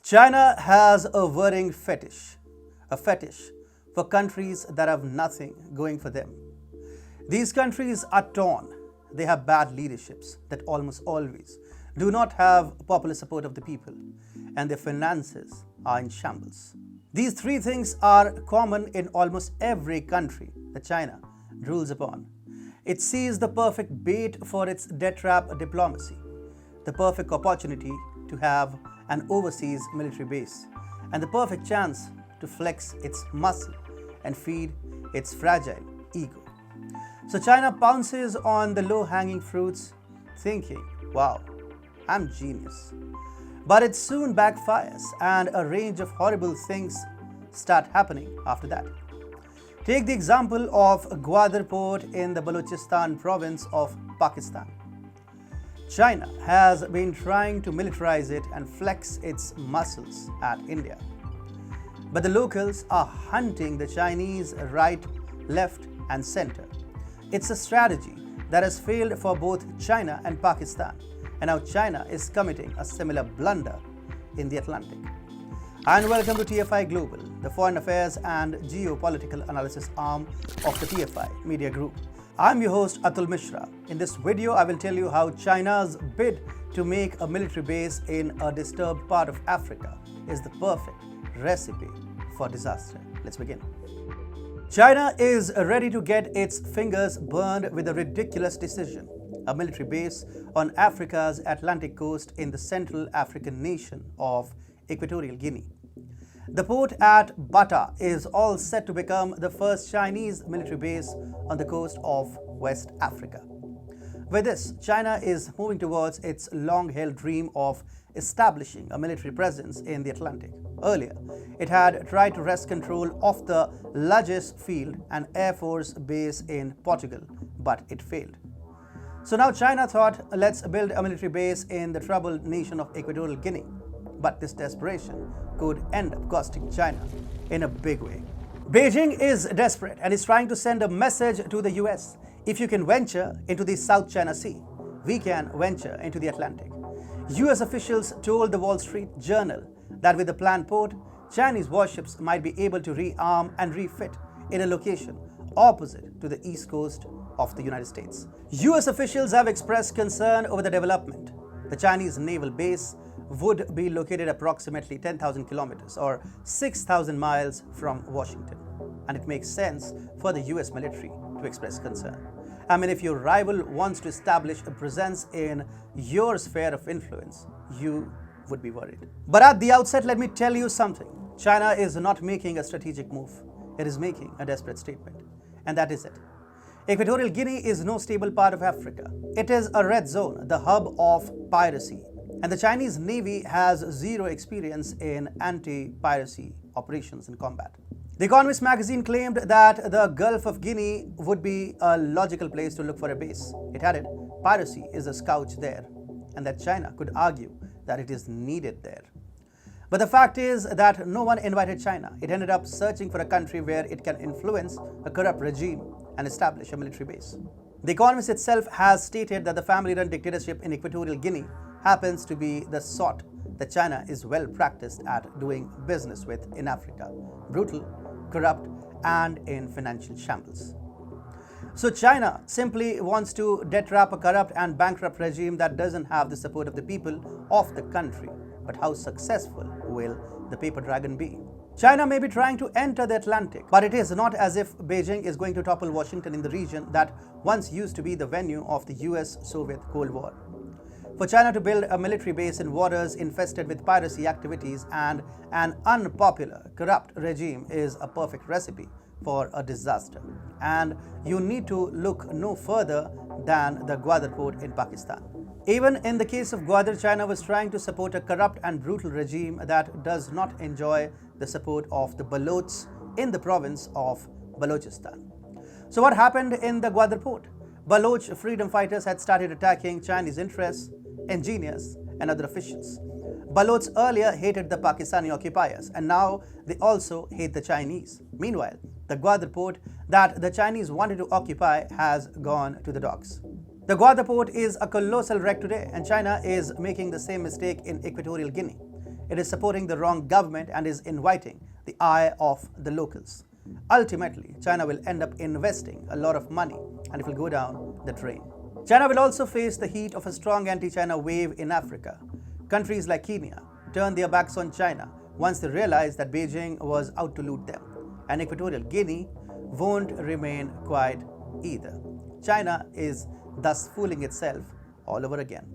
China has a worrying fetish, a fetish for countries that have nothing going for them. These countries are torn. They have bad leaderships that almost always do not have popular support of the people, and their finances are in shambles. These three things are common in almost every country that China rules upon. It sees the perfect bait for its debt trap diplomacy, the perfect opportunity to have an overseas military base, and the perfect chance to flex its muscle and feed its fragile ego. So China pounces on the low-hanging fruits, thinking, wow, I'm genius. But it soon backfires, and a range of horrible things start happening after that. Take the example of Gwadar port in the Balochistan province of Pakistan. China has been trying to militarize it and flex its muscles at India. But the locals are hunting the Chinese right, left, and center. It's a strategy that has failed for both China and Pakistan, and now China is committing a similar blunder in the Atlantic. And welcome to TFI Global, the foreign affairs and geopolitical analysis arm of the TFI Media Group. I'm your host Atul Mishra. In this video, I will tell you how China's bid to make a military base in a disturbed part of Africa is the perfect recipe for disaster. Let's begin. China is ready to get its fingers burned with a ridiculous decision: a military base on Africa's Atlantic coast in the Central African nation of Equatorial Guinea. The port at Bata is all set to become the first Chinese military base on the coast of West Africa. With this, China is moving towards its long-held dream of establishing a military presence in the Atlantic. Earlier, it had tried to wrest control of the Lajes field, an Air Force base in Portugal, but it failed. So now China thought, let's build a military base in the troubled nation of Equatorial Guinea. But this desperation could end up costing China in a big way. Beijing is desperate and is trying to send a message to the US. If you can venture into the South China Sea, we can venture into the Atlantic. US officials told the Wall Street Journal that with the planned port, Chinese warships might be able to rearm and refit in a location opposite to the east coast of the United States. US officials have expressed concern over the development. The Chinese naval base would be located approximately 10,000 kilometers or 6,000 miles from Washington. And it makes sense for the US military to express concern. I mean, if your rival wants to establish a presence in your sphere of influence, you would be worried. But at the outset, let me tell you something. China is not making a strategic move. It is making a desperate statement. And that is it. Equatorial Guinea is no stable part of Africa. It is a red zone, the hub of piracy. And the Chinese Navy has zero experience in anti-piracy operations and combat. The Economist magazine claimed that the Gulf of Guinea would be a logical place to look for a base. It added, piracy is a scourge there, and that China could argue that it is needed there. But the fact is that no one invited China. It ended up searching for a country where it can influence a corrupt regime and establish a military base. The Economist itself has stated that the family-run dictatorship in Equatorial Guinea happens to be the sort that China is well practiced at doing business with in Africa: brutal, corrupt, and in financial shambles. So China simply wants to debt trap a corrupt and bankrupt regime that doesn't have the support of the people of the country. But how successful will the paper dragon be? China may be trying to enter the Atlantic, but it is not as if Beijing is going to topple Washington in the region that once used to be the venue of the US-Soviet Cold War. For China to build a military base in waters infested with piracy activities and an unpopular, corrupt regime is a perfect recipe for a disaster. And you need to look no further than the Gwadar port in Pakistan. Even in the case of Gwadar, China was trying to support a corrupt and brutal regime that does not enjoy the support of the Balochs in the province of Balochistan. So what happened in the Gwadar port? Baloch freedom fighters had started attacking Chinese interests, engineers, and other officials. Balochs earlier hated the Pakistani occupiers, and now they also hate the Chinese. Meanwhile, the Gwadar port that the Chinese wanted to occupy has gone to the dogs. The Gwadar port is a colossal wreck today, and China is making the same mistake in Equatorial Guinea. It is supporting the wrong government and is inviting the eye of the locals. Ultimately, China will end up investing a lot of money and it will go down the drain. China will also face the heat of a strong anti-China wave in Africa. Countries like Kenya turned their backs on China once they realized that Beijing was out to loot them. And Equatorial Guinea won't remain quiet either. China is thus fooling itself all over again.